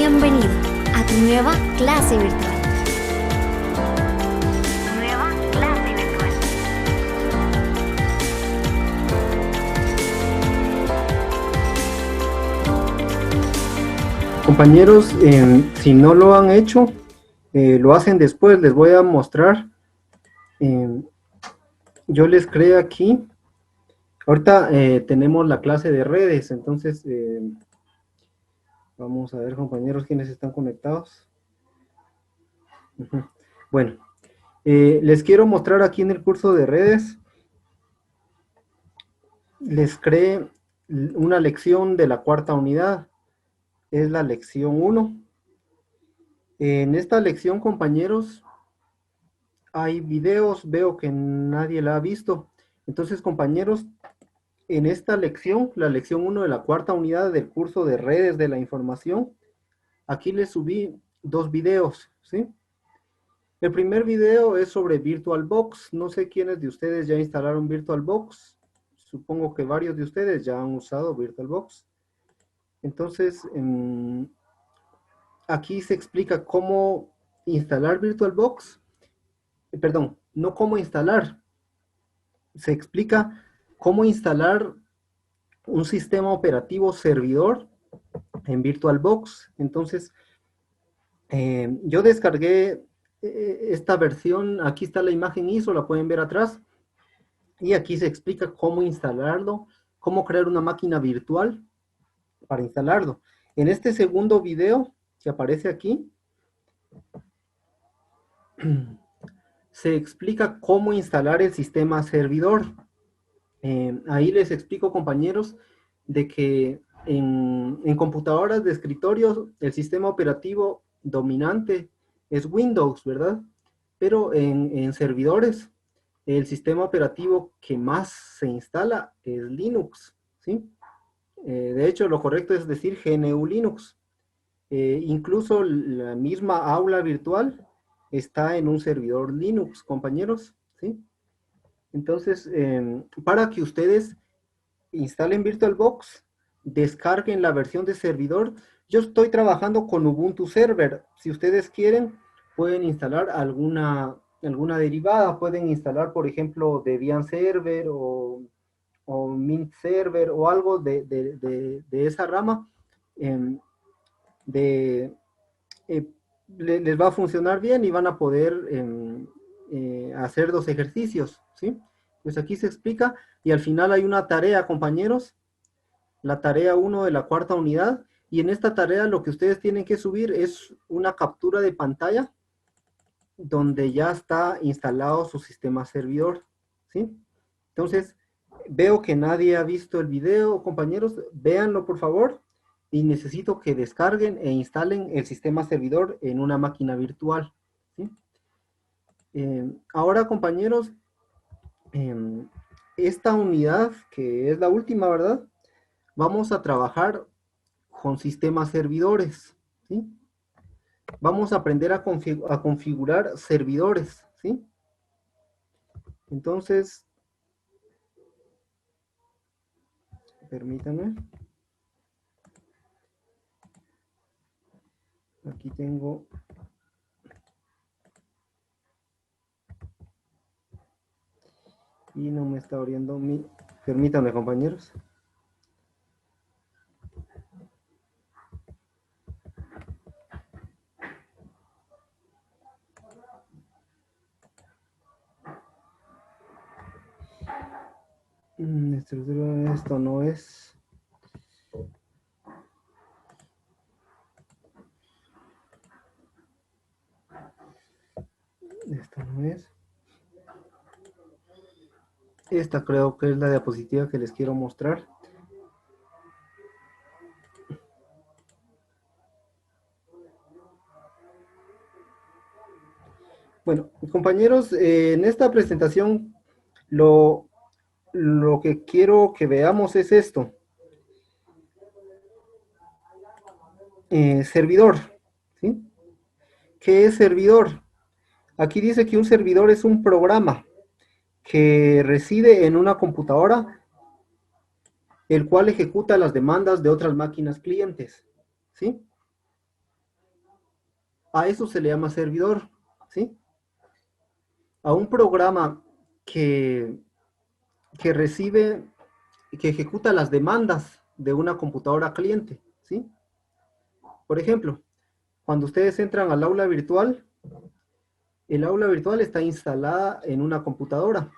Bienvenido a tu nueva clase virtual. Nueva clase virtual. Compañeros, si no lo han hecho, lo hacen después, les voy a mostrar. Yo les creé aquí. Ahorita tenemos la clase de redes, entonces vamos a ver, compañeros, quiénes están conectados. Bueno, les quiero mostrar aquí en el curso de redes. Les creé una lección de la cuarta unidad. Es la lección 1. En esta lección, compañeros, hay videos, veo que nadie la ha visto. Entonces, compañeros, en esta lección, la lección 1 de la cuarta unidad del curso de redes de la información, aquí les subí 2 videos, ¿sí? El primer video es sobre VirtualBox. No sé quiénes de ustedes ya instalaron VirtualBox. Supongo que varios de ustedes ya han usado VirtualBox. Entonces, aquí se explica cómo instalar VirtualBox. Perdón, no cómo instalar. Se explica cómo instalar un sistema operativo servidor en VirtualBox. Entonces, yo descargué esta versión. Aquí está la imagen ISO, la pueden ver atrás. Y aquí se explica cómo instalarlo, cómo crear una máquina virtual para instalarlo. En este segundo video que aparece aquí, se explica cómo instalar el sistema servidor. Ahí les explico, compañeros, de que en computadoras de escritorio el sistema operativo dominante es Windows, ¿verdad? Pero en servidores el sistema operativo que más se instala es Linux, ¿sí? De hecho, lo correcto es decir GNU Linux. Incluso la misma aula virtual está en un servidor Linux, compañeros, ¿sí? Entonces, para que ustedes instalen VirtualBox, descarguen la versión de servidor. Yo estoy trabajando con Ubuntu Server. Si ustedes quieren, pueden instalar alguna derivada. Pueden instalar, por ejemplo, Debian Server o Mint Server o algo de esa rama. De, les va a funcionar bien y van a poder hacer los ejercicios, ¿sí? Pues aquí se explica y al final hay una tarea, compañeros, la tarea 1 de la cuarta unidad, y en esta tarea lo que ustedes tienen que subir es una captura de pantalla donde ya está instalado su sistema servidor, ¿sí? Entonces, veo que nadie ha visto el video, compañeros, véanlo por favor, y necesito que descarguen e instalen el sistema servidor en una máquina virtual, ¿sí? Ahora, compañeros, esta unidad, que es la última, ¿verdad? Vamos a trabajar con sistemas servidores, ¿sí? Vamos a aprender a configurar servidores, ¿sí? Entonces, permítanme. Aquí tengo... Y no me está abriendo mi... Permítanme, compañeros. Estructura, esto no es... Esto no es... Esta creo que es la diapositiva que les quiero mostrar. Bueno, compañeros, en esta presentación lo que quiero que veamos es esto. Servidor, ¿sí? ¿Qué es servidor? Aquí dice que un servidor es un programa que reside en una computadora, el cual ejecuta las demandas de otras máquinas clientes, ¿sí? a eso se le llama servidor, ¿sí? A un programa que, que recibe, que ejecuta las demandas de una computadora cliente, ¿sí? Por ejemplo, cuando ustedes entran al aula virtual, el aula virtual está instalada en una computadora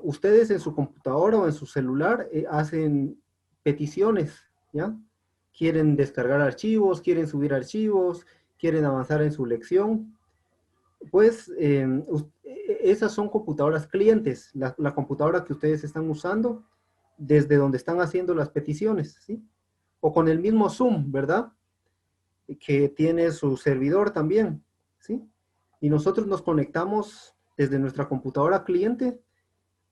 ustedes en su computadora o en su celular hacen peticiones, ¿ya? Quieren descargar archivos, quieren subir archivos, quieren avanzar en su lección. Pues esas son computadoras clientes, la computadora que ustedes están usando desde donde están haciendo las peticiones, ¿sí? O con el mismo Zoom, ¿verdad? Que tiene su servidor también, ¿sí? Y nosotros nos conectamos desde nuestra computadora cliente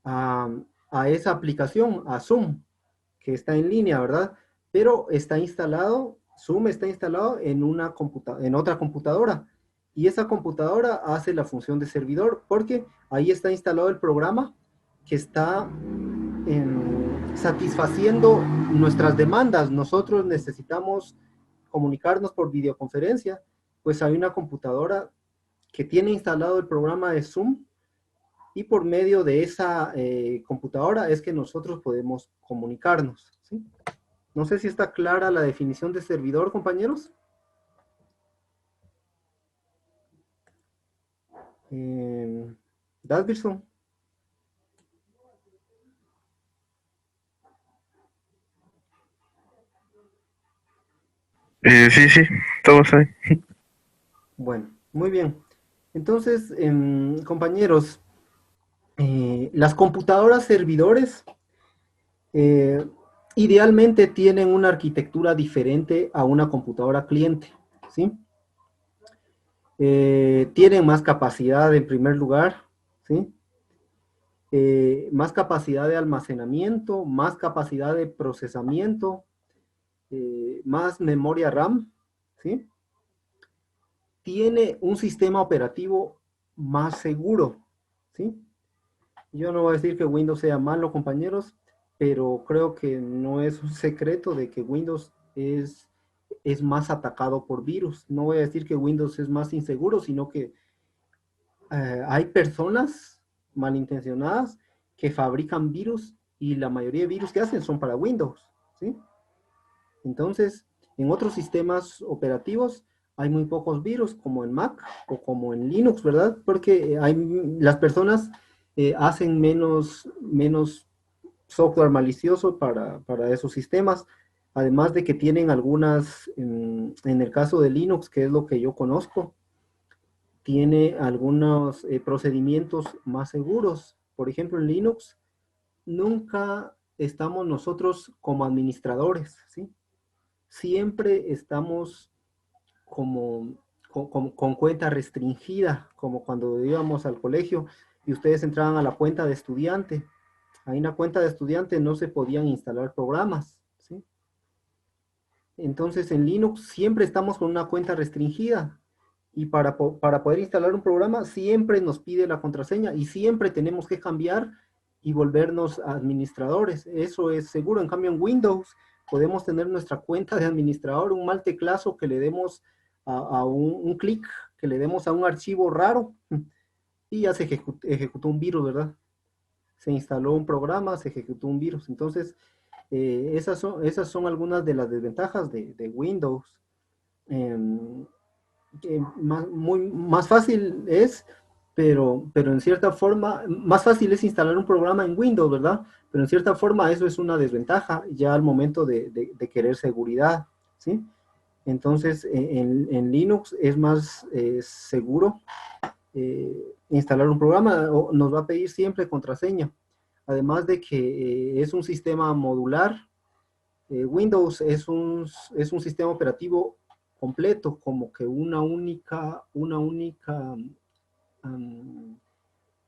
a, a esa aplicación, a Zoom, que está en línea, ¿verdad? Pero está instalado, Zoom está instalado en otra computadora. Y esa computadora hace la función de servidor porque ahí está instalado el programa que está satisfaciendo nuestras demandas. Nosotros necesitamos comunicarnos por videoconferencia, pues hay una computadora que tiene instalado el programa de Zoom y por medio de esa computadora es que nosotros podemos comunicarnos, ¿sí? No sé si está clara la definición de servidor, compañeros. Dasbirson. Sí, sí, estamos ahí. Bueno, muy bien. Entonces, compañeros, las computadoras servidores eh, idealmente tienen una arquitectura diferente a una computadora cliente, ¿sí? Tienen más capacidad en primer lugar, ¿sí? Más capacidad de almacenamiento, más capacidad de procesamiento, más memoria RAM, ¿sí? Tiene un sistema operativo más seguro, ¿sí? Yo no voy a decir que Windows sea malo, compañeros, pero creo que no es un secreto de que Windows es más atacado por virus. No voy a decir que Windows es más inseguro, sino que hay personas malintencionadas que fabrican virus y la mayoría de virus que hacen son para Windows, ¿sí? Entonces, en otros sistemas operativos hay muy pocos virus, como en Mac o como en Linux, ¿verdad? Porque las personas hacen menos software malicioso para esos sistemas, además de que tienen algunas, en el caso de Linux, que es lo que yo conozco, tiene algunos procedimientos más seguros. Por ejemplo, en Linux nunca estamos nosotros como administradores, ¿sí? Siempre estamos como con cuenta restringida, como cuando íbamos al colegio y ustedes entraban a la cuenta de estudiante. Ahí en la cuenta de estudiante no se podían instalar programas, ¿sí? Entonces en Linux siempre estamos con una cuenta restringida y para poder instalar un programa siempre nos pide la contraseña y siempre tenemos que cambiar y volvernos administradores. Eso es seguro. En cambio en Windows podemos tener nuestra cuenta de administrador, un mal teclazo que le demos a un clic, que le demos a un archivo raro y ya se ejecutó un virus, ¿verdad? Se instaló un programa, se ejecutó un virus. Entonces, esas son algunas de las desventajas de Windows. Em, más fácil es, pero en cierta forma, más fácil es instalar un programa en Windows, ¿verdad? Pero en cierta forma eso es una desventaja ya al momento de querer seguridad, ¿sí? Entonces, en Linux es más seguro instalar un programa, nos va a pedir siempre contraseña. Además de que es un sistema modular, Windows es un sistema operativo completo, como que um,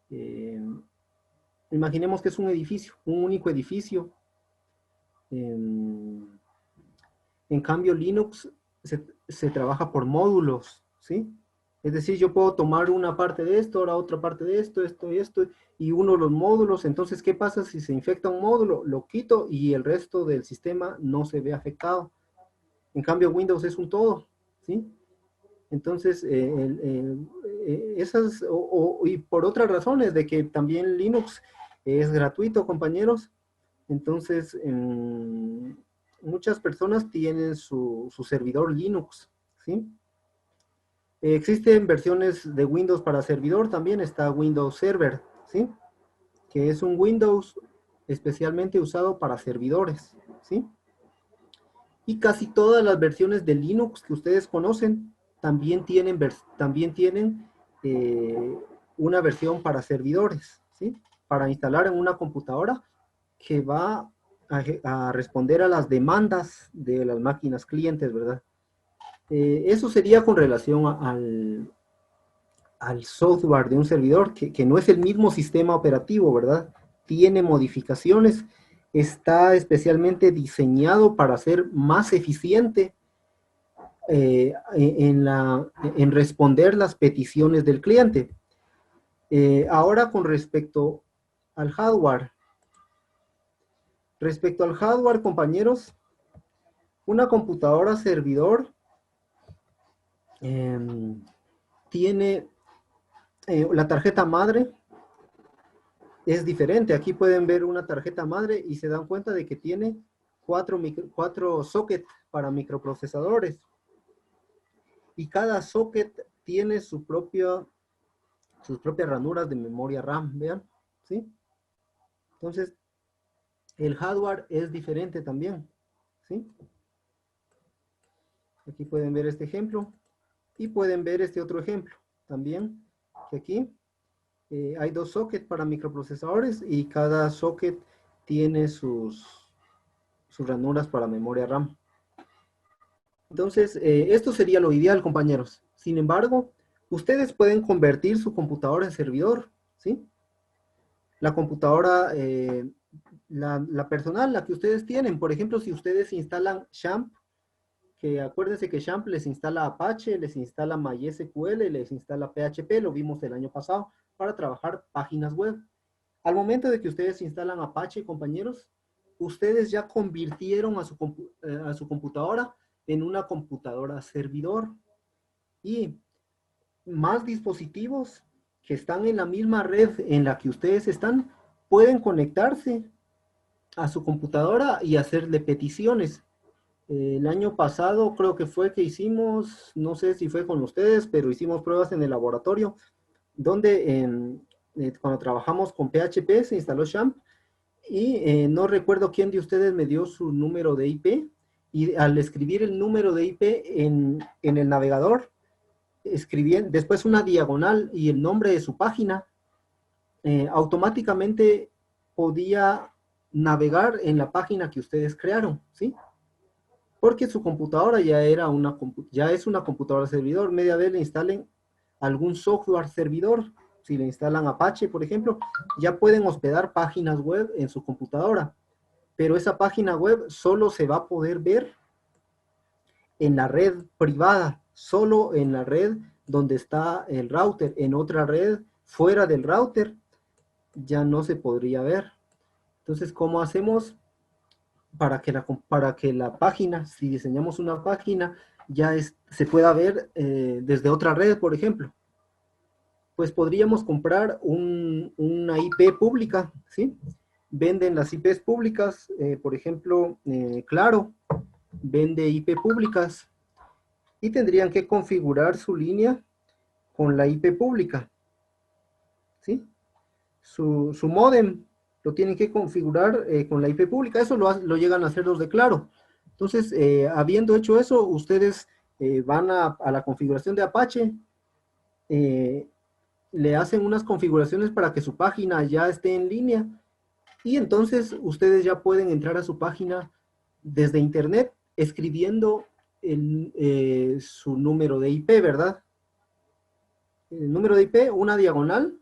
eh, imaginemos que es un edificio, un único edificio. En, en cambio, Linux se trabaja por módulos, ¿sí? Es decir, yo puedo tomar una parte de esto, ahora otra parte de esto, esto y esto, y uno de los módulos. Entonces, ¿qué pasa si se infecta un módulo? Lo quito y el resto del sistema no se ve afectado. En cambio, Windows es un todo, ¿sí? Entonces, esas, y por otras razones, de que también Linux es gratuito, compañeros. Entonces, muchas personas tienen su servidor Linux, ¿sí? Existen versiones de Windows para servidor, también está Windows Server, ¿sí? Que es un Windows especialmente usado para servidores, ¿sí? Y casi todas las versiones de Linux que ustedes conocen también tienen una versión para servidores, ¿sí? Para instalar en una computadora que va a responder a las demandas de las máquinas clientes, ¿verdad? Eso sería con relación al software de un servidor, que no es el mismo sistema operativo, ¿verdad? Tiene modificaciones, está especialmente diseñado para ser más eficiente en responder las peticiones del cliente. Ahora con respecto al hardware. Respecto al hardware, compañeros, una computadora servidor tiene la tarjeta madre, es diferente. Aquí pueden ver una tarjeta madre y se dan cuenta de que tiene cuatro sockets para microprocesadores. Y cada socket tiene sus propias ranuras de memoria RAM, vean, ¿sí? Entonces, el hardware es diferente también, ¿sí? Aquí pueden ver este ejemplo y pueden ver este otro ejemplo también, que aquí hay dos sockets para microprocesadores y cada socket tiene sus ranuras para memoria RAM. Entonces, esto sería lo ideal, compañeros. Sin embargo, ustedes pueden convertir su computadora en servidor, ¿sí? La computadora, la personal, la que ustedes tienen. Por ejemplo, si ustedes instalan XAMPP, que acuérdense que XAMPP les instala Apache, les instala MySQL, les instala PHP, lo vimos el año pasado, para trabajar páginas web. Al momento de que ustedes instalan Apache, compañeros, ustedes ya convirtieron a su computadora en una computadora servidor. Y más dispositivos que están en la misma red en la que ustedes están, pueden conectarse a su computadora y hacerle peticiones. El año pasado creo que fue que hicimos, no sé si fue con ustedes, pero hicimos pruebas en el laboratorio, donde cuando trabajamos con PHP se instaló XAMPP y no recuerdo quién de ustedes me dio su número de IP, y al escribir el número de IP en el navegador, escribían después una diagonal y el nombre de su página, automáticamente podía navegar en la página que ustedes crearon, ¿sí? Porque su computadora ya es una computadora servidor. Media vez le instalen algún software servidor, si le instalan Apache, por ejemplo, ya pueden hospedar páginas web en su computadora, pero esa página web solo se va a poder ver en la red privada, solo en la red donde está el router. En otra red fuera del router ya no se podría ver. Entonces, ¿cómo hacemos para que la página, si diseñamos una página, se pueda ver desde otra red, por ejemplo? Pues podríamos comprar una IP pública, ¿sí? Venden las IPs públicas, por ejemplo, Claro vende IP públicas y tendrían que configurar su línea con la IP pública, ¿sí? Su módem lo tienen que configurar con la IP pública. Eso lo llegan a hacer los de Claro. Entonces, habiendo hecho eso, ustedes van a la configuración de Apache, le hacen unas configuraciones para que su página ya esté en línea, y entonces ustedes ya pueden entrar a su página desde internet escribiendo su número de IP, ¿verdad? El número de IP, una diagonal,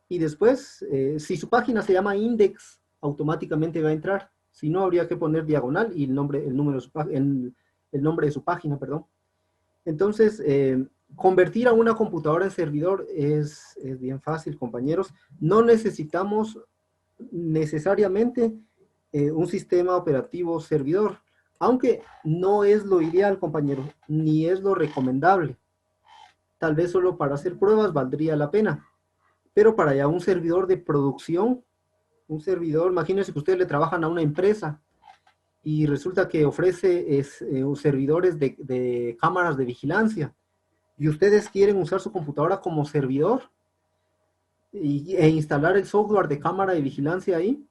y después, si su página se llama index, automáticamente va a entrar. Si no, habría que poner diagonal y el nombre de su página, perdón. Entonces, convertir a una computadora en servidor es bien fácil, compañeros. No necesitamos necesariamente un sistema operativo servidor. aunque no es lo ideal, compañero, ni es lo recomendable. Tal vez solo para hacer pruebas valdría la pena, pero para ya un servidor de producción, un servidor, imagínense que ustedes le trabajan a una empresa y resulta que ofrece servidores de cámaras de vigilancia y ustedes quieren usar su computadora como servidor e instalar el software de cámara de vigilancia ahí,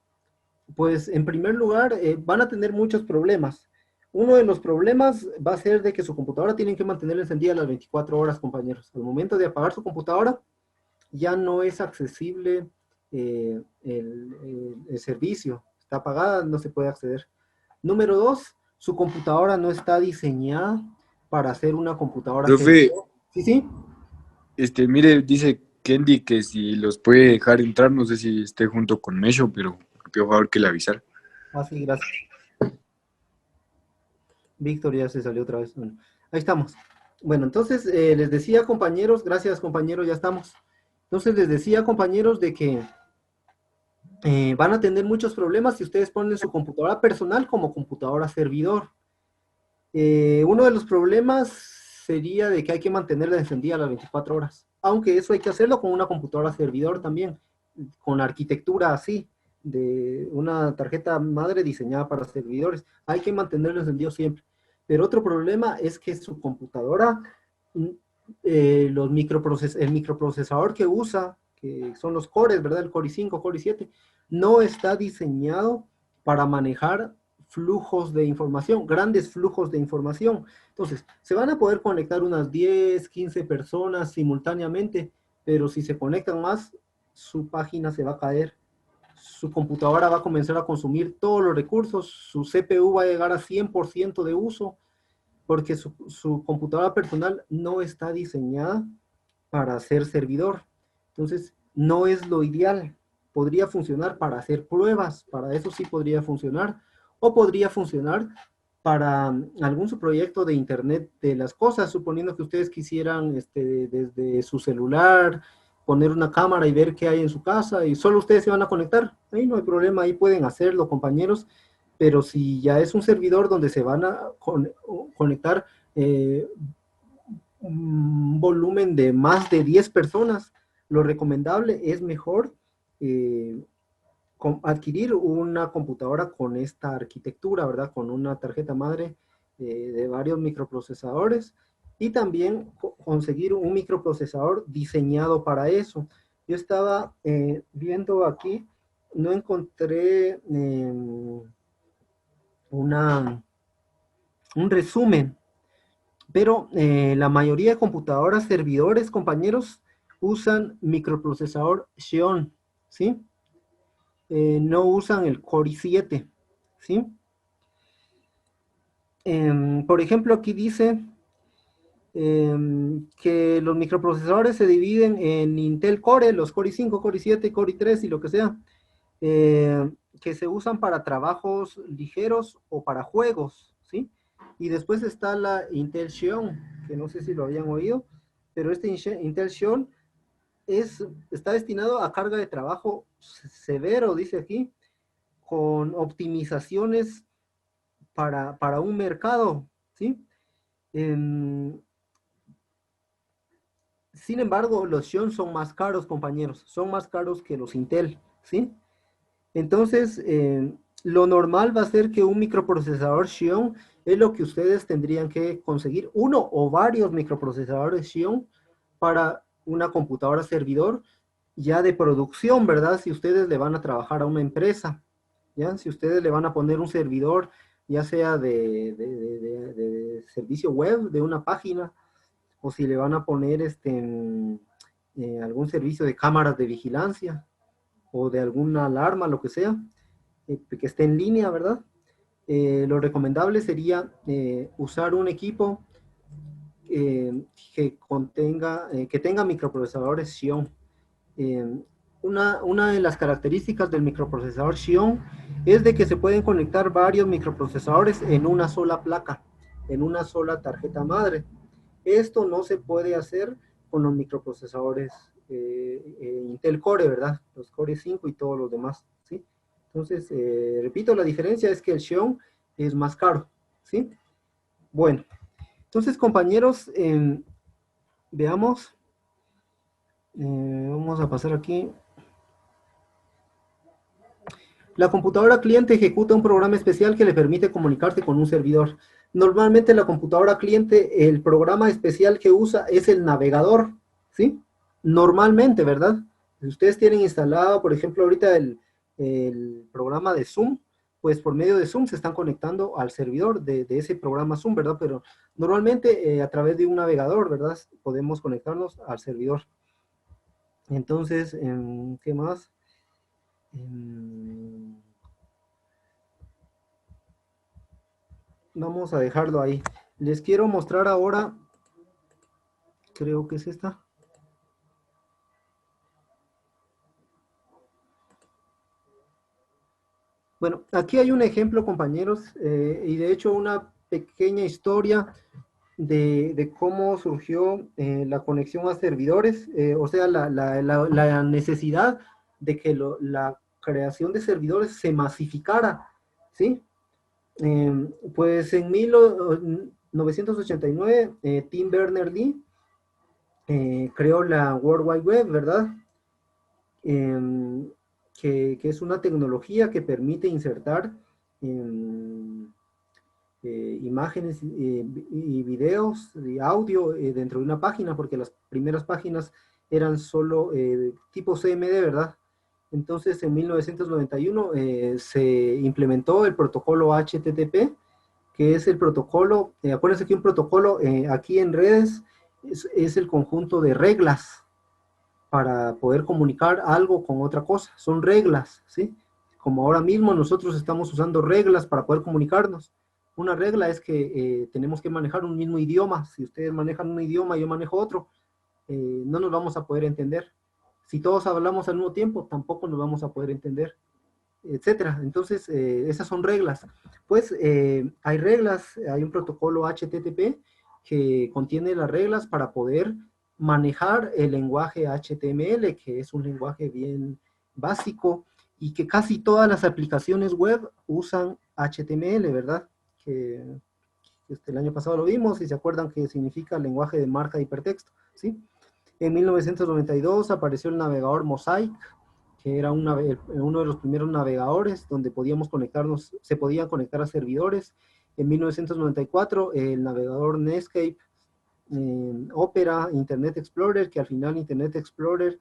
pues en primer lugar van a tener muchos problemas. Uno de los problemas va a ser de que su computadora tienen que mantenerla encendida las 24 horas, compañeros. Al momento de apagar su computadora, ya no es accesible el servicio. Está apagada, no se puede acceder. Número dos, su computadora no está diseñada para ser una computadora Profe, servidor. Sí, sí. mire, dice Kendi que si los puede dejar entrar, no sé si esté junto con Mesho, pero me pidió favor que le avisara. Así, gracias. Víctor ya se salió otra vez. Bueno, ahí estamos. Bueno, entonces les decía, compañeros, gracias, compañeros, ya estamos. Entonces les decía, compañeros, de que van a tener muchos problemas si ustedes ponen su computadora personal como computadora servidor. Uno de los problemas sería de que hay que mantenerla encendida las 24 horas, aunque eso hay que hacerlo con una computadora servidor también, con arquitectura así, de una tarjeta madre diseñada para servidores. Hay que mantenerlo encendido siempre. Pero otro problema es que su computadora, el microprocesador que usa, que son los cores, ¿verdad? El Core i5, Core i7, no está diseñado para manejar flujos de información, grandes flujos de información. Entonces, se van a poder conectar unas 10, 15 personas simultáneamente, pero si se conectan más, su página se va a caer, su computadora va a comenzar a consumir todos los recursos, su CPU va a llegar a 100% de uso, porque su computadora personal no está diseñada para ser servidor. Entonces, no es lo ideal. Podría funcionar para hacer pruebas, para eso sí podría funcionar, o podría funcionar para algún proyecto de Internet de las cosas, suponiendo que ustedes quisieran desde su celular poner una cámara y ver qué hay en su casa y solo ustedes se van a conectar. Ahí no hay problema, ahí pueden hacerlo, compañeros, pero si ya es un servidor donde se van a conectar un volumen de más de 10 personas, lo recomendable es mejor adquirir una computadora con esta arquitectura, ¿verdad? Con una tarjeta madre de varios microprocesadores y también conseguir un microprocesador diseñado para eso. Yo estaba viendo aquí, no encontré un resumen, pero la mayoría de computadoras servidores, compañeros, usan microprocesador Xeon, ¿sí? No usan el Core i7, ¿sí? Por ejemplo, aquí dice que los microprocesadores se dividen en Intel Core, los Core i5, Core i7, Core i3 y lo que sea, que se usan para trabajos ligeros o para juegos, ¿sí? Y después está la Intel Xeon, que no sé si lo habían oído, pero este Intel Xeon está destinado a carga de trabajo severo, dice aquí, con optimizaciones para un mercado, ¿sí? Sin embargo, los Xeon son más caros, compañeros, son más caros que los Intel, ¿sí? Entonces, lo normal va a ser que un microprocesador Xeon es lo que ustedes tendrían que conseguir, uno o varios microprocesadores Xeon para una computadora servidor ya de producción, ¿verdad? Si ustedes le van a trabajar a una empresa, ¿ya? Si ustedes le van a poner un servidor, ya sea de servicio web, de una página, o si le van a poner algún servicio de cámaras de vigilancia, o de alguna alarma, lo que sea, que esté en línea, ¿verdad? Lo recomendable sería usar un equipo que tenga microprocesadores Xeon. Eh, una de las características del microprocesador Xeon es de que se pueden conectar varios microprocesadores en una sola placa, en una sola tarjeta madre. Esto no se puede hacer con los microprocesadores Intel Core, ¿verdad? Los Core 5 y todos los demás, ¿sí? Entonces, repito, la diferencia es que el Xeon es más caro. ¿sí? Bueno, entonces, compañeros, veamos. Vamos a pasar aquí. La computadora cliente ejecuta un programa especial que le permite comunicarse con un servidor. Normalmente la computadora cliente, el programa especial que usa es el navegador, ¿sí? Normalmente, ¿verdad? Si ustedes tienen instalado, por ejemplo, ahorita el programa de Zoom, pues por medio de Zoom se están conectando al servidor de ese programa Zoom, ¿verdad? Pero normalmente a través de un navegador, ¿verdad? Podemos conectarnos al servidor. Entonces, ¿qué más? Vamos a dejarlo ahí. Les quiero mostrar ahora, creo que es esta. Bueno, aquí hay un ejemplo, compañeros, y de hecho una pequeña historia de cómo surgió la conexión a servidores, o sea, la necesidad de que la creación de servidores se masificara, ¿sí? Pues en 1989, Tim Berners-Lee creó la World Wide Web, ¿verdad? Que es una tecnología que permite insertar imágenes y videos y audio dentro de una página, porque las primeras páginas eran solo tipo CMD, ¿verdad? Entonces, en 1991 se implementó el protocolo HTTP, que es el protocolo, acuérdense que un protocolo aquí en redes es el conjunto de reglas para poder comunicar algo con otra cosa. Son reglas, ¿sí? Como ahora mismo nosotros estamos usando reglas para poder comunicarnos. Una regla es que tenemos que manejar un mismo idioma. Si ustedes manejan un idioma y yo manejo otro, no nos vamos a poder entender. Si todos hablamos al mismo tiempo, tampoco nos vamos a poder entender, etcétera. Entonces, esas son reglas. Pues hay reglas, hay un protocolo HTTP que contiene las reglas para poder manejar el lenguaje HTML, que es un lenguaje bien básico y que casi todas las aplicaciones web usan HTML, ¿verdad? Que el año pasado lo vimos y se acuerdan que significa lenguaje de marca de hipertexto, ¿sí? En 1992 apareció el navegador Mosaic, que era uno de los primeros navegadores donde podíamos conectarnos, se podían conectar a servidores. En 1994 el navegador Netscape, Opera, Internet Explorer, que al final Internet Explorer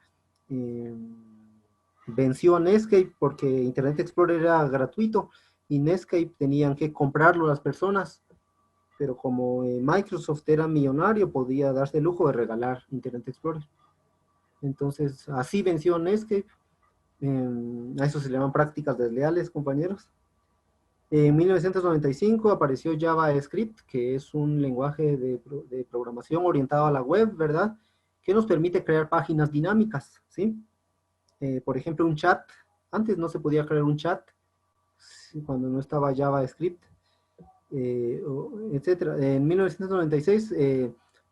venció a Netscape porque Internet Explorer era gratuito y Netscape tenían que comprarlo las personas, pero como Microsoft era millonario, podía darse el lujo de regalar Internet Explorer. Entonces, así venció Netscape. A eso se le llaman prácticas desleales, compañeros. En 1995 apareció JavaScript, que es un lenguaje de programación orientado a la web, ¿verdad? Que nos permite crear páginas dinámicas, ¿sí? Por ejemplo, un chat. Antes no se podía crear un chat cuando no estaba JavaScript, etcétera. En 1996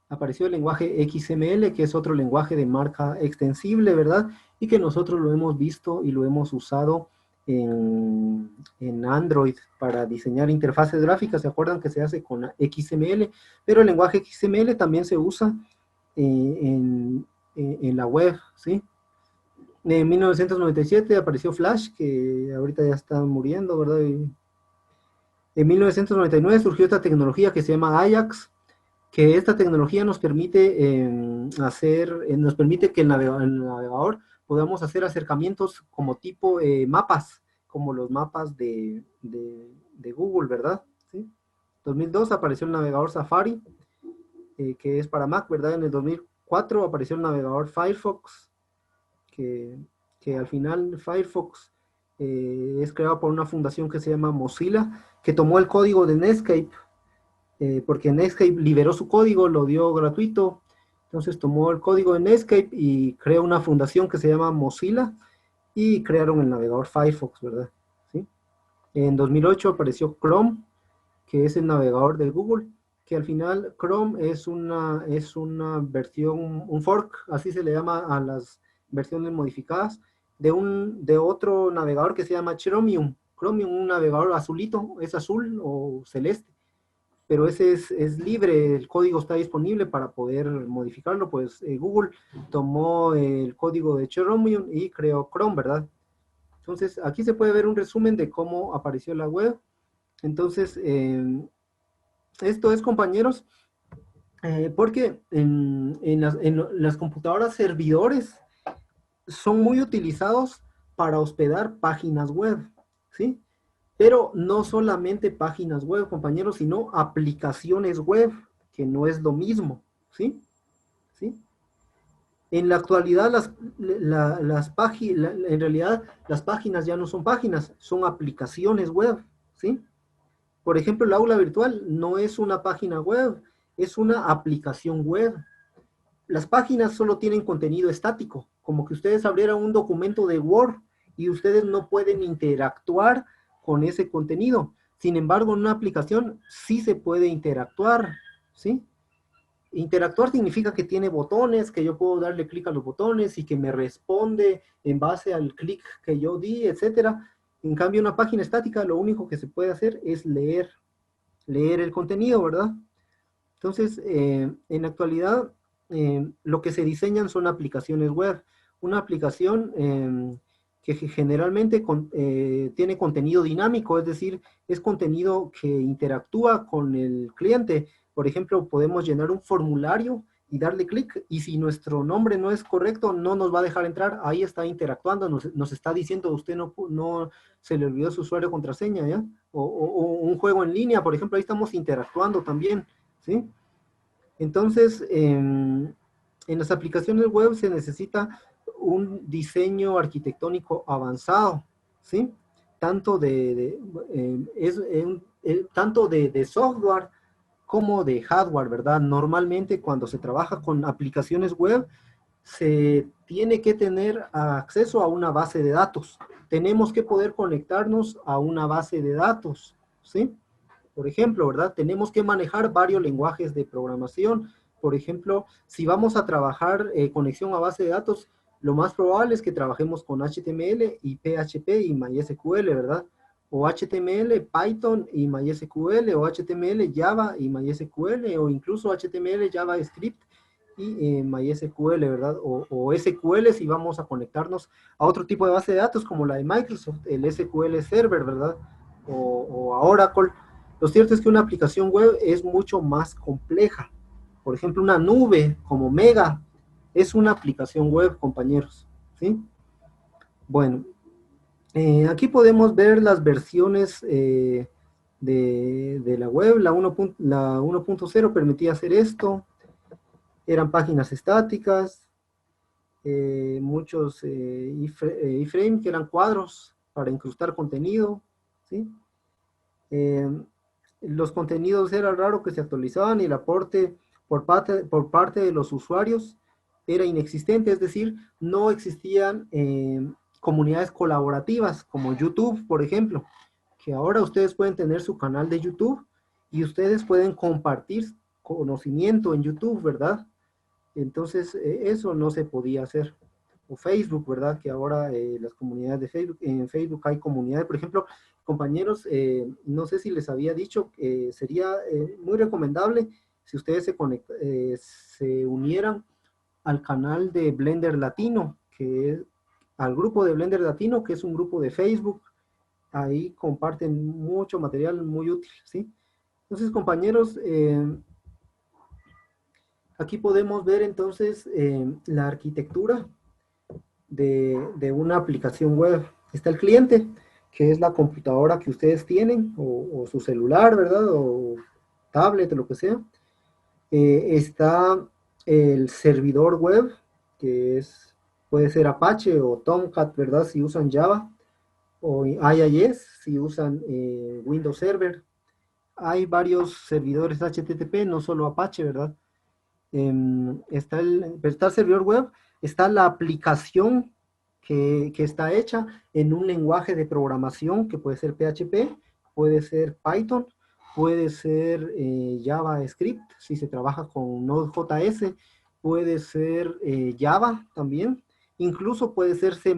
apareció el lenguaje XML, que es otro lenguaje de marca extensible, ¿verdad? Y que nosotros lo hemos visto y lo hemos usado en Android para diseñar interfaces gráficas. ¿Se acuerdan que se hace con XML? Pero el lenguaje XML también se usa en la web, ¿sí? En 1997 apareció Flash, que ahorita ya está muriendo, ¿verdad? En 1999 surgió esta tecnología que se llama Ajax, que esta tecnología nos permite nos permite que el navegador podamos hacer acercamientos como tipo mapas, como los mapas de Google, ¿verdad? ¿Sí? En 2002 apareció el navegador Safari, que es para Mac, ¿verdad? En el 2004 apareció el navegador Firefox, que al final Firefox es creado por una fundación que se llama Mozilla, que tomó el código de Netscape, porque Netscape liberó su código, lo dio gratuito, entonces tomó el código de Netscape y creó una fundación que se llama Mozilla y crearon el navegador Firefox, ¿verdad? ¿Sí? En 2008 apareció Chrome, que es el navegador de Google, que al final Chrome es una versión, un fork, así se le llama a las versiones modificadas, de otro navegador que se llama Chromium. Chromium, un navegador azulito, es azul o celeste, pero ese es libre, el código está disponible para poder modificarlo, pues Google tomó el código de Chromium y creó Chrome, ¿verdad? Entonces, aquí se puede ver un resumen de cómo apareció la web. Entonces, esto es, compañeros, porque en las computadoras servidores son muy utilizados para hospedar páginas web, ¿sí? Pero no solamente páginas web, compañeros, sino aplicaciones web, que no es lo mismo, ¿sí? ¿Sí? En la actualidad, en realidad, las páginas ya no son páginas, son aplicaciones web, ¿sí? Por ejemplo, el aula virtual no es una página web, es una aplicación web. Las páginas solo tienen contenido estático, como que ustedes abrieran un documento de Word y ustedes no pueden interactuar con ese contenido. Sin embargo, en una aplicación sí se puede interactuar, ¿sí? Interactuar significa que tiene botones, que yo puedo darle clic a los botones y que me responde en base al clic que yo di, etcétera. En cambio, una página estática, lo único que se puede hacer es leer el contenido, ¿verdad? Entonces, en la actualidad, lo que se diseñan son aplicaciones web. Una aplicación que generalmente tiene contenido dinámico, es decir, es contenido que interactúa con el cliente. Por ejemplo, podemos llenar un formulario y darle clic, y si nuestro nombre no es correcto, no nos va a dejar entrar. Ahí está interactuando, nos está diciendo, usted no se le olvidó su usuario o contraseña, ¿ya? O un juego en línea, por ejemplo, ahí estamos interactuando también, ¿sí? Entonces, en las aplicaciones web se necesita un diseño arquitectónico avanzado, ¿sí? Tanto tanto de software como de hardware, ¿verdad? Normalmente cuando se trabaja con aplicaciones web, se tiene que tener acceso a una base de datos. Tenemos que poder conectarnos a una base de datos, ¿sí? Por ejemplo, ¿verdad? Tenemos que manejar varios lenguajes de programación. Por ejemplo, si vamos a trabajar conexión a base de datos, lo más probable es que trabajemos con HTML y PHP y MySQL, ¿verdad? O HTML, Python y MySQL, o HTML, Java y MySQL, o incluso HTML, JavaScript y MySQL, ¿verdad? O SQL si vamos a conectarnos a otro tipo de base de datos como la de Microsoft, el SQL Server, ¿verdad? O a Oracle. Lo cierto es que una aplicación web es mucho más compleja. Por ejemplo, una nube como Mega es una aplicación web, compañeros, ¿sí? Bueno, aquí podemos ver las versiones de la web. La 1.0 permitía hacer esto. Eran páginas estáticas, muchos iframe, que eran cuadros para incrustar contenido, ¿sí? Los contenidos era raro que se actualizaban y el aporte por parte de los usuarios era inexistente, es decir, no existían comunidades colaborativas como YouTube, por ejemplo, que ahora ustedes pueden tener su canal de YouTube y ustedes pueden compartir conocimiento en YouTube, ¿verdad? Entonces, eso no se podía hacer. O Facebook, ¿verdad? Que ahora las comunidades de Facebook, en Facebook hay comunidades, por ejemplo, compañeros, no sé si les había dicho, sería muy recomendable si ustedes se unieran al canal de Blender Latino, al grupo de Blender Latino, que es un grupo de Facebook. Ahí comparten mucho material muy útil, ¿sí? Entonces, compañeros, aquí podemos ver entonces la arquitectura de una aplicación web. Está el cliente, que es la computadora que ustedes tienen, o su celular, ¿verdad? O tablet, o lo que sea. Está el servidor web, que puede ser Apache o Tomcat, ¿verdad? Si usan Java, o IIS, si usan Windows Server. Hay varios servidores HTTP, no solo Apache, ¿verdad? Está el servidor web, está la aplicación que está hecha en un lenguaje de programación que puede ser PHP, puede ser Python, puede ser JavaScript, si se trabaja con Node.js, puede ser Java también, incluso puede ser C++,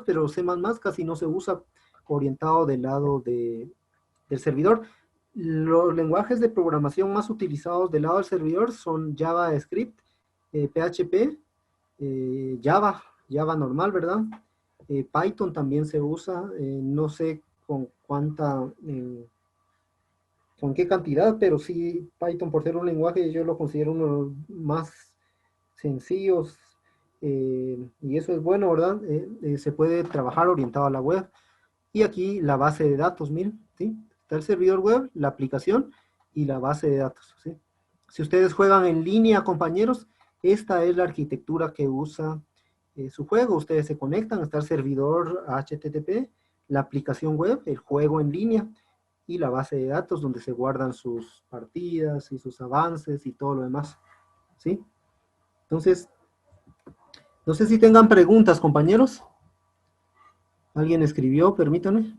pero C++ casi no se usa orientado del lado del servidor. Los lenguajes de programación más utilizados del lado del servidor son JavaScript, PHP, Java normal, ¿verdad? Python también se usa, no sé con qué cantidad, pero sí, Python por ser un lenguaje yo lo considero uno de los más sencillos, y eso es bueno, ¿verdad? Se puede trabajar orientado a la web. Y aquí la base de datos, miren, ¿sí? Está el servidor web, la aplicación y la base de datos, ¿sí? Si ustedes juegan en línea, compañeros, esta es la arquitectura que usa su juego. Ustedes se conectan, está el servidor HTTP, la aplicación web, el juego en línea y la base de datos donde se guardan sus partidas y sus avances y todo lo demás, ¿sí? Entonces, no sé si tengan preguntas, compañeros. ¿Alguien escribió? Permítanme.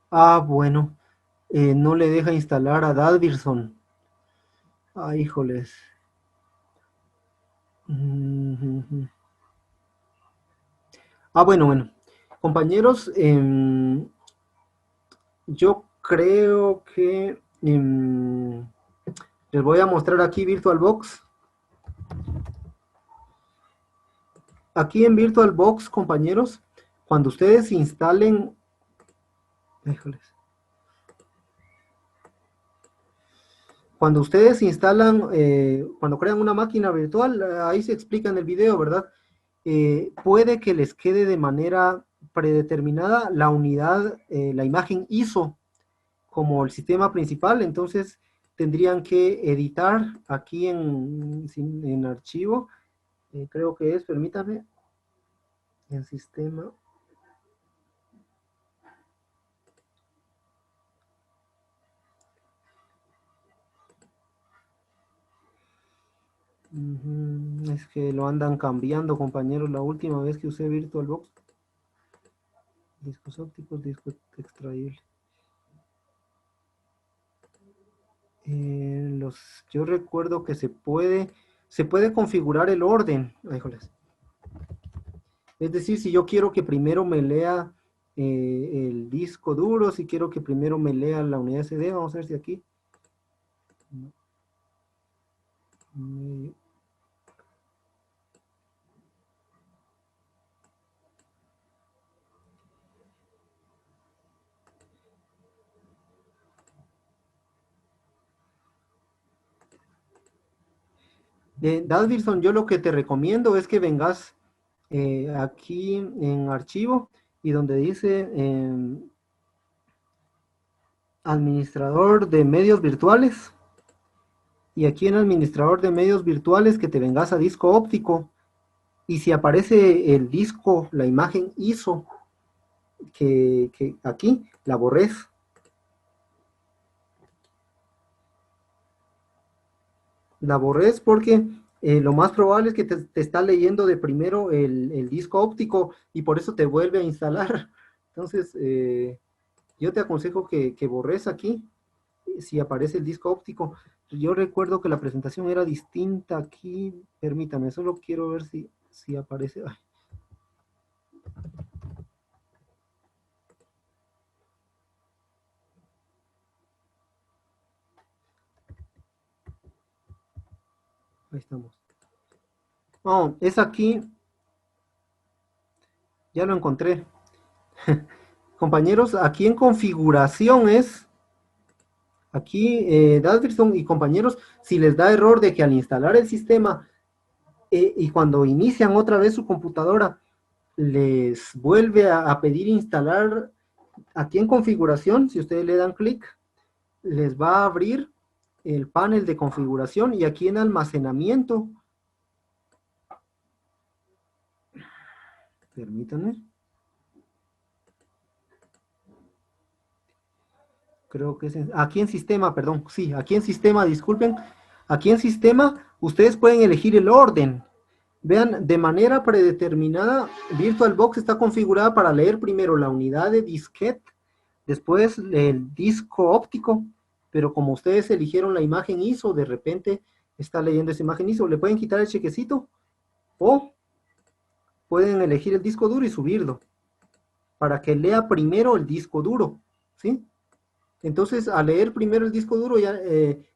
Ah, bueno. No le deja instalar a Dadvirson. Ah, híjoles. Mm. Ah, bueno. Compañeros, yo creo que les voy a mostrar aquí VirtualBox. Aquí en VirtualBox, compañeros, cuando ustedes instalen... Híjoles. Cuando ustedes instalan, cuando crean una máquina virtual, ahí se explica en el video, ¿verdad? Puede que les quede de manera predeterminada la unidad, la imagen ISO como el sistema principal, entonces tendrían que editar aquí en archivo, creo que es, permítanme, en sistema. Es que lo andan cambiando, compañeros, la última vez que usé VirtualBox. Discos ópticos, disco extraíble. Yo recuerdo que se puede configurar el orden. Ay, híjoles. Es decir, si yo quiero que primero me lea el disco duro, si quiero que primero me lea la unidad SD, vamos a ver si aquí. Dadvilson, yo lo que te recomiendo es que vengas aquí en archivo y donde dice administrador de medios virtuales, y aquí en administrador de medios virtuales que te vengas a disco óptico, y si aparece el disco, la imagen ISO, que aquí la borres. La borres porque lo más probable es que te está leyendo de primero el disco óptico y por eso te vuelve a instalar. Entonces, yo te aconsejo que borres aquí si aparece el disco óptico. Yo recuerdo que la presentación era distinta aquí. Permítame, solo quiero ver si aparece. Ay. Ahí estamos. No, es aquí. Ya lo encontré. Compañeros, aquí en configuración es... Aquí, Dadverson y compañeros, si les da error de que al instalar el sistema y cuando inician otra vez su computadora, les vuelve a pedir instalar, aquí en configuración, si ustedes le dan clic, les va a abrir el panel de configuración y aquí en almacenamiento, permítanme, creo que es aquí en sistema, perdón, sí, aquí en sistema, disculpen, aquí en sistema ustedes pueden elegir el orden. Vean, de manera predeterminada, VirtualBox está configurada para leer primero la unidad de disquete, después el disco óptico, pero como ustedes eligieron la imagen ISO, de repente está leyendo esa imagen ISO. ¿Le pueden quitar el chequecito? O pueden elegir el disco duro y subirlo para que lea primero el disco duro, ¿sí? Entonces, al leer primero el disco duro, ya,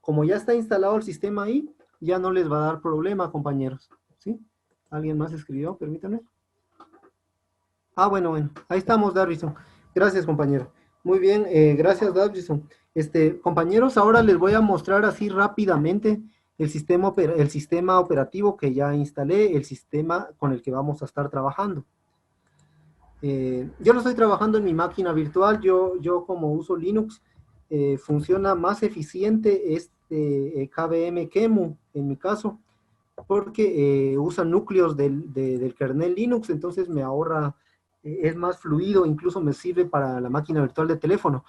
como ya está instalado el sistema ahí, ya no les va a dar problema, compañeros, ¿sí? ¿Alguien más escribió? Permítanme. Ah, bueno, ahí estamos, Davison. Gracias, compañero. Muy bien, gracias, Davison. Compañeros, ahora les voy a mostrar así rápidamente el sistema operativo que ya instalé, el sistema con el que vamos a estar trabajando. Yo lo estoy trabajando en mi máquina virtual, yo como uso Linux, funciona más eficiente este KVM QEMU en mi caso, porque usa núcleos del kernel Linux, entonces me ahorra, es más fluido, incluso me sirve para la máquina virtual de teléfono.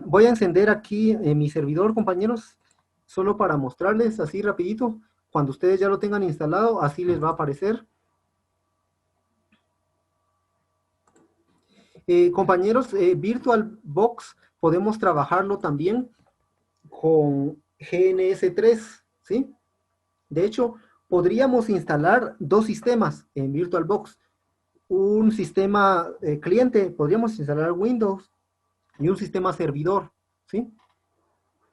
Voy a encender aquí mi servidor, compañeros, solo para mostrarles así rapidito. Cuando ustedes ya lo tengan instalado, así les va a aparecer. Compañeros, VirtualBox podemos trabajarlo también con GNS3, ¿sí? De hecho, podríamos instalar dos sistemas en VirtualBox. Un sistema cliente, podríamos instalar Windows, y un sistema servidor, ¿sí?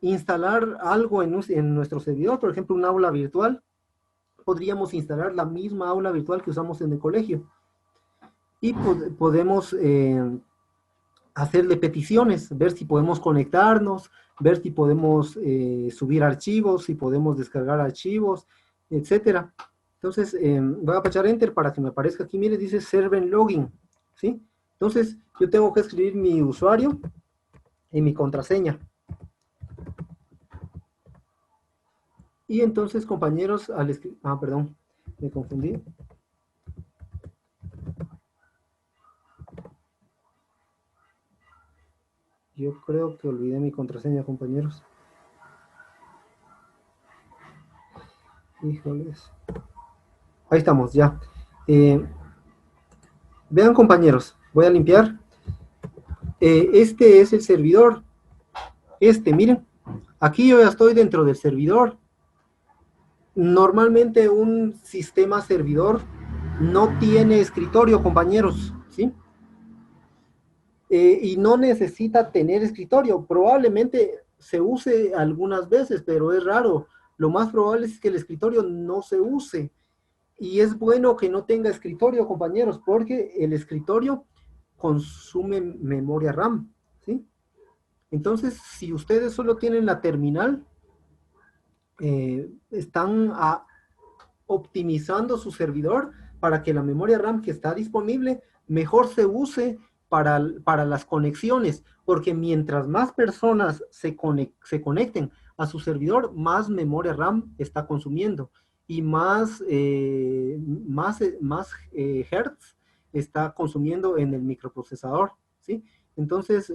Instalar algo en nuestro servidor, por ejemplo, un aula virtual, podríamos instalar la misma aula virtual que usamos en el colegio. Y podemos hacerle peticiones, ver si podemos conectarnos, ver si podemos subir archivos, si podemos descargar archivos, etcétera. Entonces, voy a apachar Enter para que me aparezca aquí, mire, dice Server Login, ¿sí? Entonces, yo tengo que escribir mi usuario y mi contraseña. Y entonces, compañeros, al escribir, perdón, me confundí. Yo creo que olvidé mi contraseña, compañeros. Híjoles. Ahí estamos, ya. Vean, compañeros, voy a limpiar. Este es el servidor. Miren, aquí yo ya estoy dentro del servidor. Normalmente un sistema servidor no tiene escritorio, compañeros, ¿sí? Y no necesita tener escritorio. Probablemente se use algunas veces, pero es raro. Lo más probable es que el escritorio no se use. Y es bueno que no tenga escritorio, compañeros, porque el escritorio consume memoria RAM, ¿sí? Entonces, si ustedes solo tienen la terminal, están optimizando su servidor para que la memoria RAM que está disponible mejor se use para las conexiones, porque mientras más personas se conecten a su servidor, más memoria RAM está consumiendo y más hertz está consumiendo en el microprocesador, ¿sí? Entonces,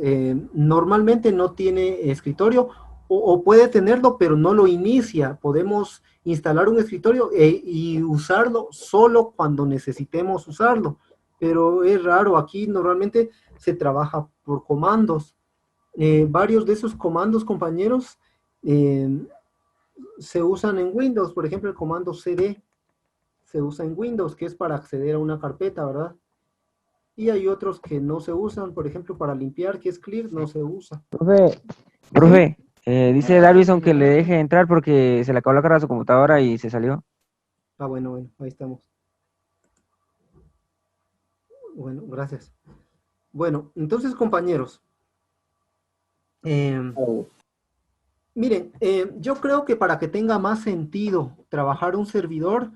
normalmente no tiene escritorio o puede tenerlo, pero no lo inicia. Podemos instalar un escritorio y usarlo solo cuando necesitemos usarlo, pero es raro. Aquí normalmente se trabaja por comandos. Varios de esos comandos, compañeros, se usan en Windows. Por ejemplo, el comando cd se usa en Windows, que es para acceder a una carpeta, ¿verdad? Y hay otros que no se usan, por ejemplo, para limpiar, que es clear, no se usa. Profe, dice Davison que le deje entrar porque se le acabó la carga de su computadora y se salió. Bueno, ahí estamos. Bueno, gracias. Bueno, entonces, compañeros, miren, yo creo que para que tenga más sentido trabajar un servidor,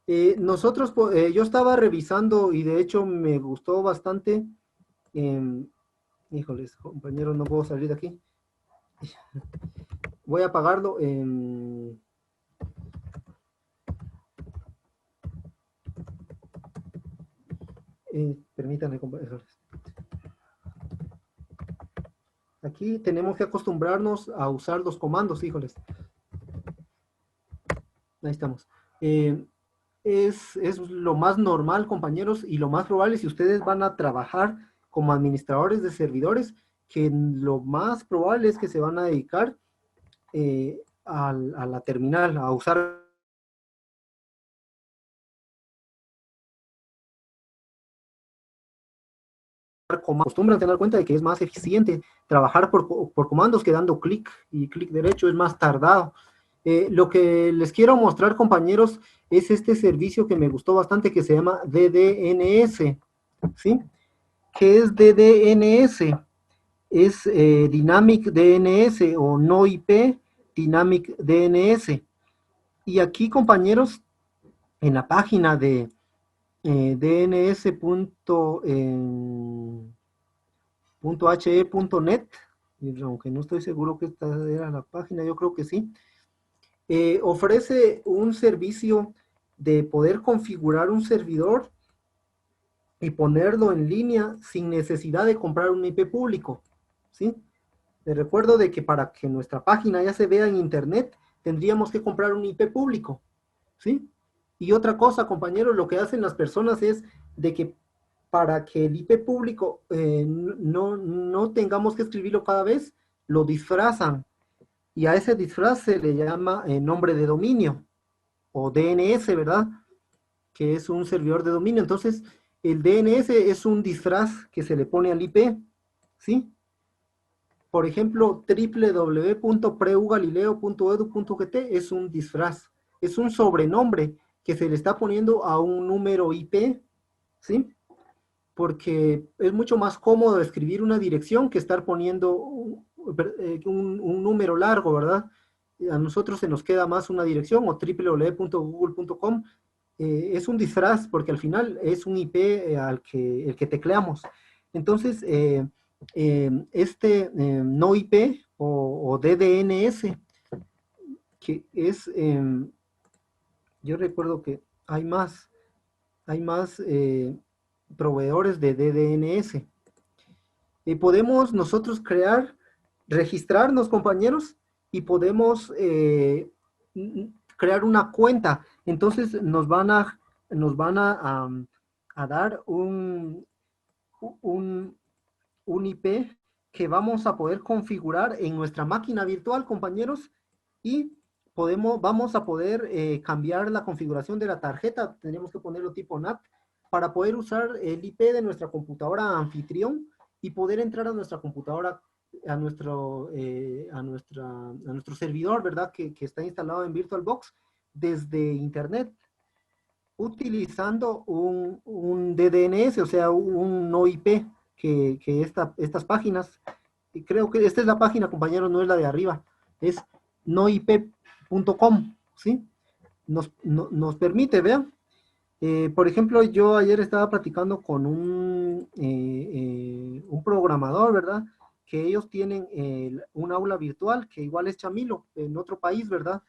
yo estaba revisando y de hecho me gustó bastante. Híjoles, compañeros, no puedo salir de aquí. Voy a apagarlo. Permítanme, compañeros. Aquí tenemos que acostumbrarnos a usar los comandos, híjoles. Ahí estamos. Es lo más normal, compañeros, y lo más probable si ustedes van a trabajar como administradores de servidores, que lo más probable es que se van a dedicar a la terminal, a usar comandos. Acostumbran a tener cuenta de que es más eficiente trabajar por comandos que dando clic, y clic derecho es más tardado. Lo que les quiero mostrar, compañeros, es este servicio que me gustó bastante, que se llama DDNS, ¿sí? ¿Qué es DDNS? Es Dynamic DNS o no IP Dynamic DNS. Y aquí, compañeros, en la página de dns.he.net, aunque no estoy seguro que esta era la página, yo creo que sí, ofrece un servicio de poder configurar un servidor y ponerlo en línea sin necesidad de comprar un IP público, ¿sí? Les recuerdo de que para que nuestra página ya se vea en internet, tendríamos que comprar un IP público, ¿sí? Y otra cosa, compañeros, lo que hacen las personas es de que para que el IP público no tengamos que escribirlo cada vez, lo disfrazan. Y a ese disfraz se le llama nombre de dominio, o DNS, ¿verdad? Que es un servidor de dominio. Entonces, el DNS es un disfraz que se le pone al IP, ¿sí? Por ejemplo, www.preugalileo.edu.gt es un disfraz, es un sobrenombre que se le está poniendo a un número IP, ¿sí? Porque es mucho más cómodo escribir una dirección que estar poniendo un número largo, ¿verdad? A nosotros se nos queda más una dirección, o www.google.com. Es un disfraz porque al final es un IP el que tecleamos. Entonces, no IP o DDNS, que es, yo recuerdo que hay más proveedores de DDNS. Podemos nosotros registrarnos, compañeros, y podemos crear una cuenta. Entonces nos van a dar un IP que vamos a poder configurar en nuestra máquina virtual, compañeros, y vamos a poder cambiar la configuración de la tarjeta. Tendríamos que ponerlo tipo NAT para poder usar el IP de nuestra computadora anfitrión y poder entrar a nuestra computadora, a nuestro servidor, ¿verdad? Que está instalado en VirtualBox desde internet, utilizando un DDNS, o sea, un no IP, que estas páginas, y creo que esta es la página, compañeros, no es la de arriba, es noip.com, ¿sí? Nos permite, vean. Por ejemplo, yo ayer estaba platicando con un programador, ¿verdad? Que ellos tienen un aula virtual, que igual es Chamilo, en otro país, ¿verdad?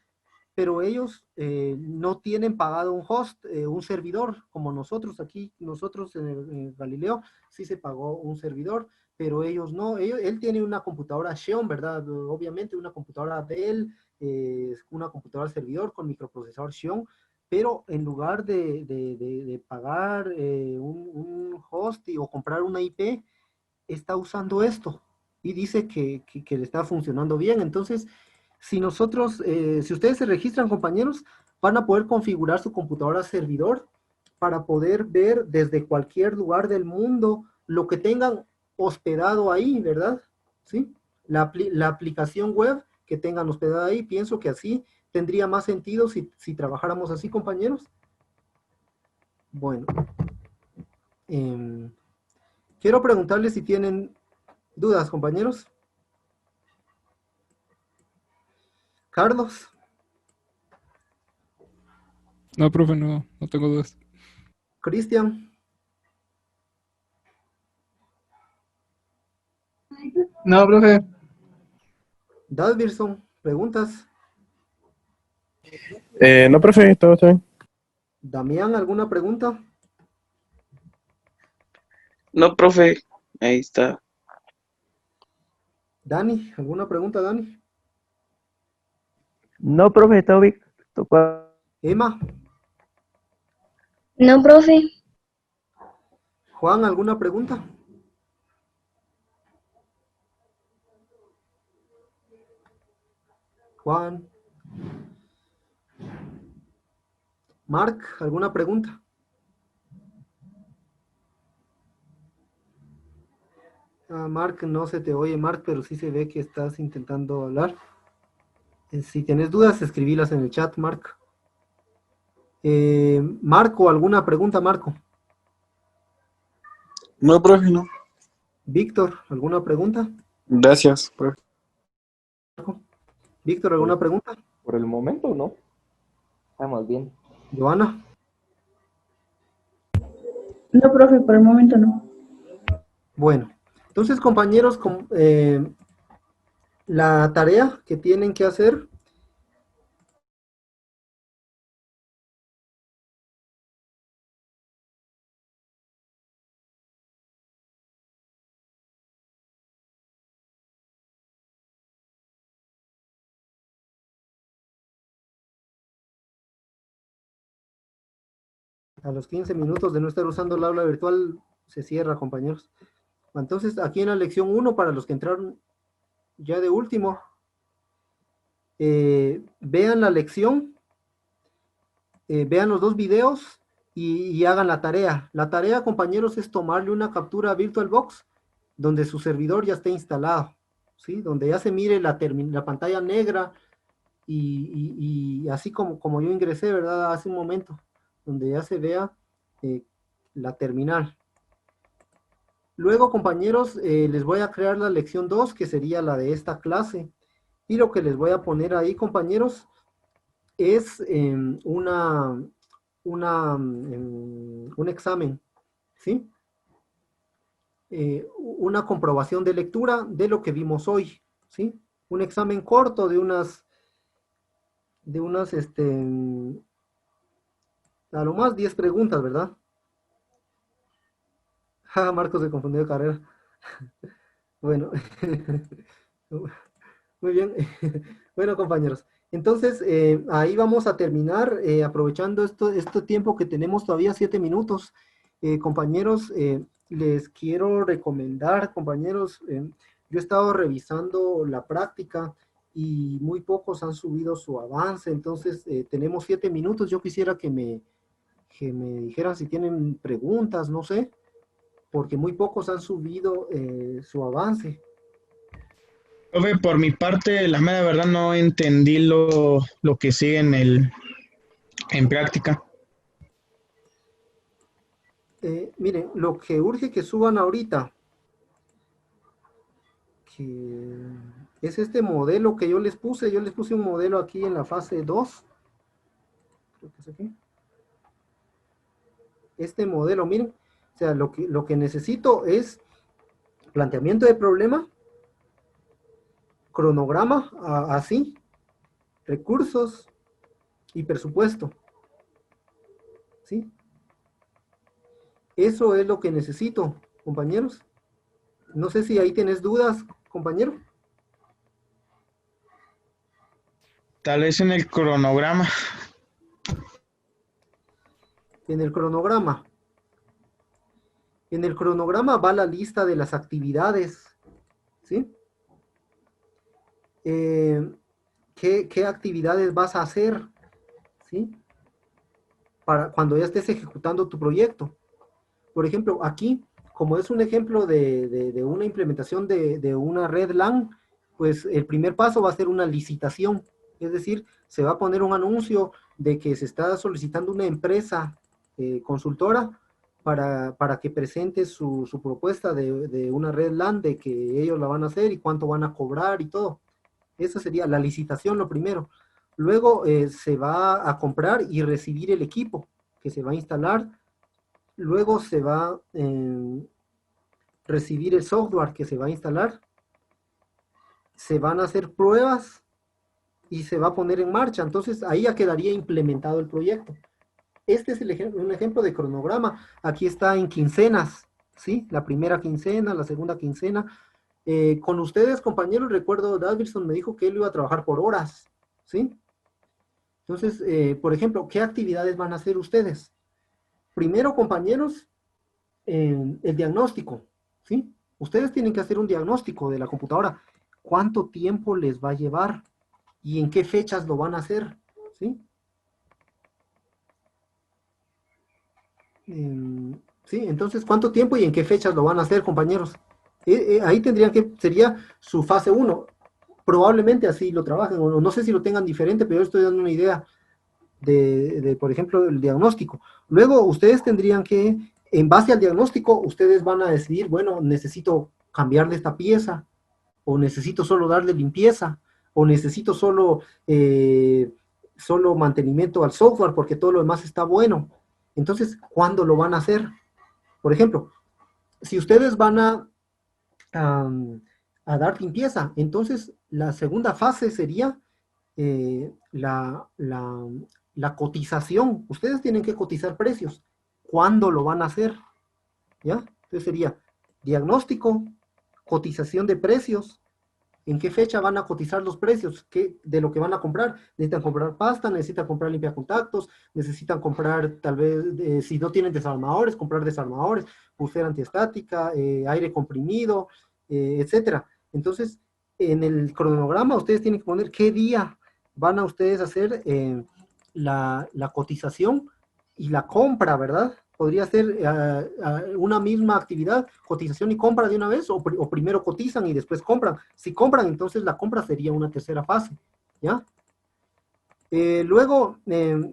Pero ellos no tienen pagado un host, un servidor, como nosotros aquí, nosotros en Galileo, sí se pagó un servidor, pero ellos no. Él tiene una computadora Xeon, ¿verdad? Obviamente una computadora Dell, una computadora servidor con microprocesador Xeon, pero en lugar de pagar un host o comprar una IP, está usando esto y dice que le está funcionando bien. Entonces, si ustedes se registran, compañeros, van a poder configurar su computadora servidor para poder ver desde cualquier lugar del mundo lo que tengan hospedado ahí, ¿verdad? ¿Sí? La aplicación web que tengan hospedada ahí, pienso que así tendría más sentido si trabajáramos así, compañeros. Bueno, quiero preguntarles si tienen dudas, compañeros. Carlos, No, profe, no tengo dudas. Cristian, No, profe. Dalvirson, preguntas. No, profe, todo está bien. Damián, ¿alguna pregunta? No, profe, ahí está. Dani, ¿alguna pregunta, Dani? No, profe, está bien. Tocó. Emma, No, profe. Juan, ¿alguna pregunta? Juan. Mark, ¿alguna pregunta? Mark, no se te oye, Mark, pero sí se ve que estás intentando hablar. Si tienes dudas, escribílas en el chat, Mark. Marco, ¿alguna pregunta, Marco? No, profe, no. Víctor, ¿alguna pregunta? Gracias, profe. Víctor, ¿alguna pregunta? Por el momento, no. Estamos bien. Joana. No, profe, por el momento no. Bueno, entonces, compañeros, la tarea que tienen que hacer a los 15 minutos de no estar usando el aula virtual se cierra, compañeros. Entonces, aquí en la lección 1, para los que entraron ya de último, vean la lección, vean los 2 videos y hagan la tarea. La tarea, compañeros, es tomarle una captura a VirtualBox donde su servidor ya esté instalado, ¿sí? Donde ya se mire la pantalla negra y así como yo ingresé, ¿verdad? Hace un momento, donde ya se vea la terminal. Luego, compañeros, les voy a crear la lección 2, que sería la de esta clase. Y lo que les voy a poner ahí, compañeros, es un examen, ¿sí? Una comprobación de lectura de lo que vimos hoy, ¿sí? Un examen corto de unas, a lo más 10 preguntas, ¿verdad? Marcos se confundió de carrera. Bueno, muy bien. Bueno, compañeros, entonces ahí vamos a terminar, aprovechando este tiempo que tenemos todavía, 7 minutos. Compañeros, les quiero recomendar, compañeros, yo he estado revisando la práctica y muy pocos han subido su avance, entonces tenemos 7 minutos. Yo quisiera que me dijeran si tienen preguntas, no sé, porque muy pocos han subido su avance. Profe, por mi parte, la mera verdad no entendí lo que sigue en práctica. Miren, lo que urge que suban ahorita, que es este modelo que yo les puse un modelo aquí en la fase 2, creo que es aquí. Este modelo, miren, o sea, lo que necesito es planteamiento de problema, cronograma, así, recursos y presupuesto, ¿sí? Eso es lo que necesito, compañeros. No sé si ahí tienes dudas, compañero. Tal vez en el cronograma. En el cronograma. En el cronograma va la lista de las actividades, ¿sí? ¿Qué actividades vas a hacer, ¿sí? Para cuando ya estés ejecutando tu proyecto. Por ejemplo, aquí, como es un ejemplo de una implementación de una red LAN, pues el primer paso va a ser una licitación. Es decir, se va a poner un anuncio de que se está solicitando una empresa consultora para que presente su propuesta de una red LAN, de que ellos la van a hacer y cuánto van a cobrar y todo. Esa sería la licitación, lo primero. Luego se va a comprar y recibir el equipo que se va a instalar. Luego se va a recibir el software que se va a instalar. Se van a hacer pruebas y se va a poner en marcha. Entonces ahí ya quedaría implementado el proyecto. Este es un ejemplo de cronograma. Aquí está en quincenas, ¿sí? La primera quincena, la segunda quincena. Con ustedes, compañeros, recuerdo, Davidson me dijo que él iba a trabajar por horas, ¿sí? Entonces, por ejemplo, ¿qué actividades van a hacer ustedes? Primero, compañeros, el diagnóstico, ¿sí? Ustedes tienen que hacer un diagnóstico de la computadora. ¿Cuánto tiempo les va a llevar? ¿Y en qué fechas lo van a hacer? ¿Sí? Sí, entonces, ¿cuánto tiempo y en qué fechas lo van a hacer, compañeros? Ahí sería su fase 1. Probablemente así lo trabajen, o no sé si lo tengan diferente, pero yo estoy dando una idea por ejemplo, el diagnóstico. Luego, ustedes tendrían que, en base al diagnóstico, ustedes van a decidir, bueno, necesito cambiarle esta pieza, o necesito solo darle limpieza, o necesito solo mantenimiento al software, porque todo lo demás está bueno. Entonces, ¿cuándo lo van a hacer? Por ejemplo, si ustedes van a dar limpieza, entonces la segunda fase sería la cotización. Ustedes tienen que cotizar precios. ¿Cuándo lo van a hacer? ¿Ya? Entonces sería diagnóstico, cotización de precios. ¿En qué fecha van a cotizar los precios de lo que van a comprar? Necesitan comprar pasta, necesitan comprar limpiacontactos, necesitan comprar, tal vez, si no tienen desarmadores, comprar desarmadores, pulsera antiestática, aire comprimido, etcétera. Entonces, en el cronograma ustedes tienen que poner qué día van a ustedes hacer la cotización y la compra, ¿verdad? Podría ser una misma actividad, cotización y compra de una vez, o primero cotizan y después compran. Si compran, entonces la compra sería una tercera fase, ¿ya? Luego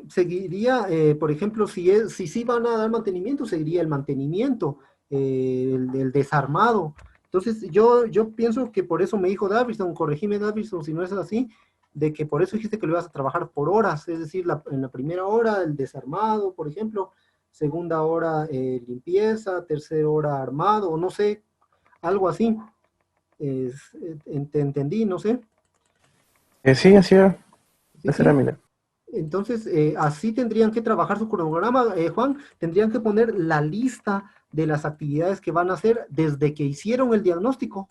seguiría, por ejemplo, si sí van a dar mantenimiento, seguiría el mantenimiento, el desarmado. Entonces yo pienso que por eso me dijo Davison, corregime Davison si no es así, de que por eso dijiste que lo ibas a trabajar por horas, es decir, en la primera hora el desarmado, por ejemplo, segunda hora limpieza, tercera hora armado, no sé, algo así. Te entendí, no sé. Sí, así era. Sí, Esa era sí. mi idea. Entonces, así tendrían que trabajar su cronograma, Juan, tendrían que poner la lista de las actividades que van a hacer desde que hicieron el diagnóstico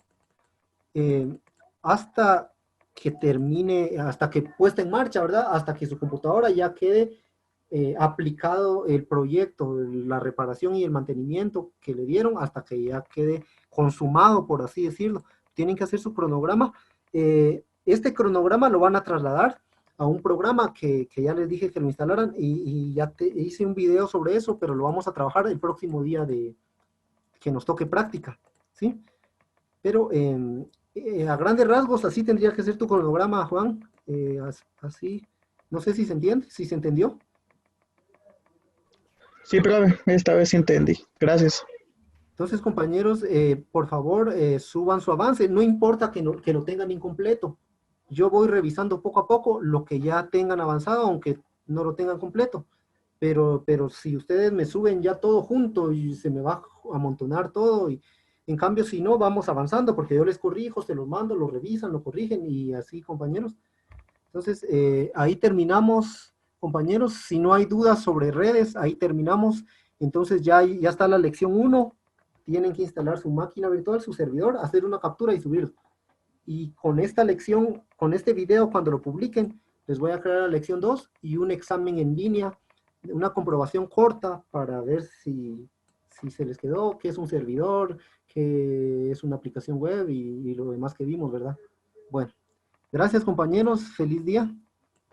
hasta que termine, hasta que puesta en marcha, ¿verdad? Hasta que su computadora ya quede aplicado el proyecto, la reparación y el mantenimiento que le dieron, hasta que ya quede consumado, por así decirlo. Tienen que hacer su cronograma. Este cronograma lo van a trasladar a un programa que ya les dije que lo instalaran y ya hice un video sobre eso, pero lo vamos a trabajar el próximo día que nos toque práctica, ¿sí? Pero a grandes rasgos así tendría que ser tu cronograma, Juan, así, no sé si se entiende, si se entendió. Sí, profe, esta vez sí entendí. Gracias. Entonces, compañeros, por favor, suban su avance, no importa que lo tengan incompleto. Yo voy revisando poco a poco lo que ya tengan avanzado, aunque no lo tengan completo. Pero si ustedes me suben ya todo junto y se me va a amontonar todo, y en cambio si no, vamos avanzando, porque yo les corrijo, se los mando, lo revisan, lo corrigen y así, compañeros. Entonces, ahí terminamos, compañeros. Si no hay dudas sobre redes, ahí terminamos. Entonces ya está la lección 1. Tienen que instalar su máquina virtual, su servidor, hacer una captura y subirlo. Y con esta lección, con este video, cuando lo publiquen, les voy a crear la lección 2 y un examen en línea, una comprobación corta para ver si se les quedó, qué es un servidor, qué es una aplicación web y lo demás que vimos, ¿verdad? Bueno, gracias compañeros, feliz día.